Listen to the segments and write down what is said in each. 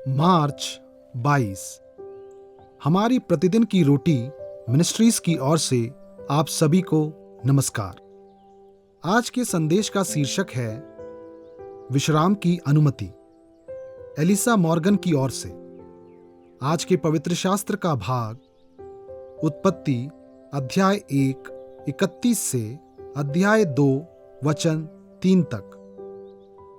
मार्च 22। हमारी प्रतिदिन की रोटी मिनिस्ट्रीज की ओर से आप सभी को नमस्कार। आज के संदेश का शीर्षक है विश्राम की अनुमति, एलिसा मॉर्गन की ओर से। आज के पवित्र शास्त्र का भाग उत्पत्ति अध्याय 1:31 से अध्याय 2:3 तक।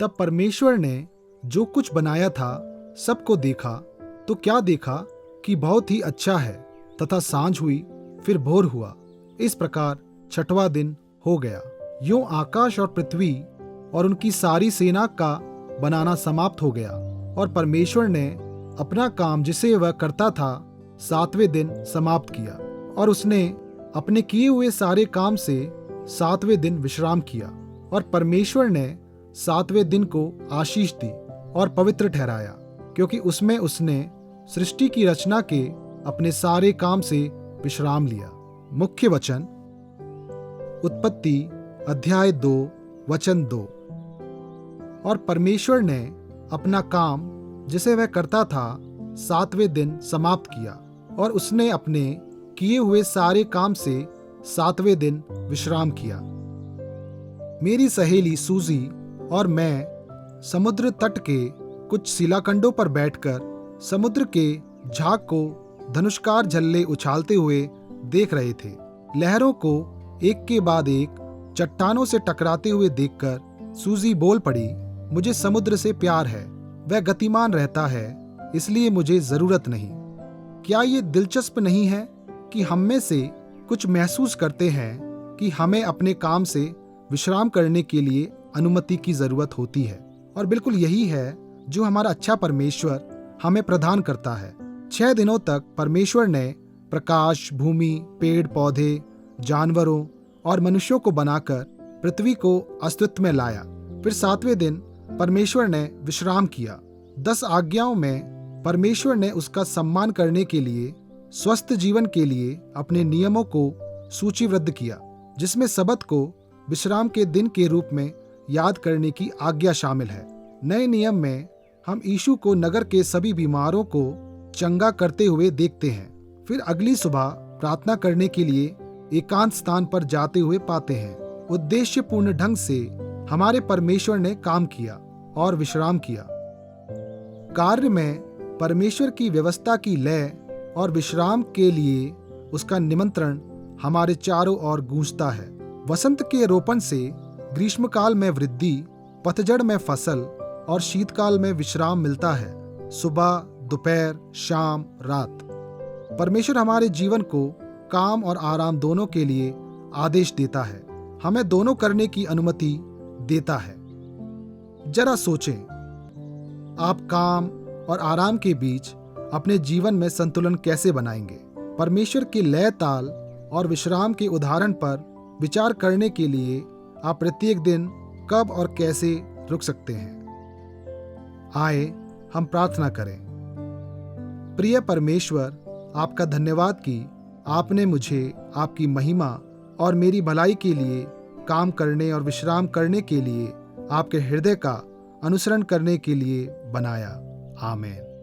तब परमेश्वर ने जो कुछ बनाया था सबको देखा, तो क्या देखा कि बहुत ही अच्छा है। तथा सांझ हुई, फिर भोर हुआ। इस प्रकार छठवां दिन हो गया। यूं आकाश और पृथ्वी और उनकी सारी सेना का बनाना समाप्त हो गया। और परमेश्वर ने अपना काम जिसे वह करता था 7वें दिन समाप्त किया। और उसने अपने किए हुए सारे काम से 7वें दिन विश्राम किया। और परमेश्वर ने 7वें दिन को आशीष दी और पवित्र ठहराया, क्योंकि उसमें उसने सृष्टि की रचना के अपने सारे काम से विश्राम लिया। मुख्य वचन उत्पत्ति अध्याय 2:2। और परमेश्वर ने अपना काम जिसे वह करता था 7वें दिन समाप्त किया। और उसने अपने किए हुए सारे काम से 7वें दिन विश्राम किया। मेरी सहेली सूजी और मैं समुद्र तट के कुछ शिलाखंडों पर बैठकर समुद्र के झाग को धनुष्कार झल्ले उछालते हुए देख रहे थे। लहरों को एक के बाद एक चट्टानों से टकराते हुए देखकर सूजी बोल पड़ी, मुझे समुद्र से प्यार है, वह गतिमान रहता है, इसलिए मुझे जरूरत नहीं। क्या ये दिलचस्प नहीं है कि हम में से कुछ महसूस करते हैं कि हमें अपने काम से विश्राम करने के लिए अनुमति की जरूरत होती है। और बिल्कुल यही है जो हमारा अच्छा परमेश्वर हमें प्रदान करता है। 6 दिनों तक परमेश्वर ने प्रकाश, भूमि, पेड़ पौधे, जानवरों और मनुष्यों को बनाकर पृथ्वी को अस्तित्व में लाया। फिर 7वें दिन परमेश्वर ने विश्राम किया। 10 आज्ञाओं में परमेश्वर ने उसका सम्मान करने के लिए, स्वस्थ जीवन के लिए अपने नियमों को सूचीबद्ध किया, जिसमें सबत को विश्राम के दिन के रूप में याद करने की आज्ञा शामिल है। नए नियम में हम यीशु को नगर के सभी बीमारों को चंगा करते हुए देखते हैं। फिर अगली सुबह प्रार्थना करने के लिए एकांत स्थान पर जाते हुए पाते हैं। उद्देश्यपूर्ण ढंग से हमारे परमेश्वर ने काम किया और विश्राम किया। कार्य में परमेश्वर की व्यवस्था की लय और विश्राम के लिए उसका निमंत्रण हमारे चारों ओर गूंजता है। वसंत के रोपण से ग्रीष्मकाल में वृद्धि, पतझड़ में फसल और शीतकाल में विश्राम मिलता है। सुबह, दोपहर, शाम, रात। परमेश्वर हमारे जीवन को काम और आराम दोनों के लिए आदेश देता है, हमें दोनों करने की अनुमति देता है। जरा सोचें, आप काम और आराम के बीच अपने जीवन में संतुलन कैसे बनाएंगे? परमेश्वर के लय ताल और विश्राम के उदाहरण पर विचार करने के लिए आप प्रत्येक दिन कब और कैसे रुक सकते हैं? आए हम प्रार्थना करें। प्रिय परमेश्वर, आपका धन्यवाद कि आपने मुझे आपकी महिमा और मेरी भलाई के लिए काम करने और विश्राम करने के लिए आपके हृदय का अनुसरण करने के लिए बनाया। आमीन।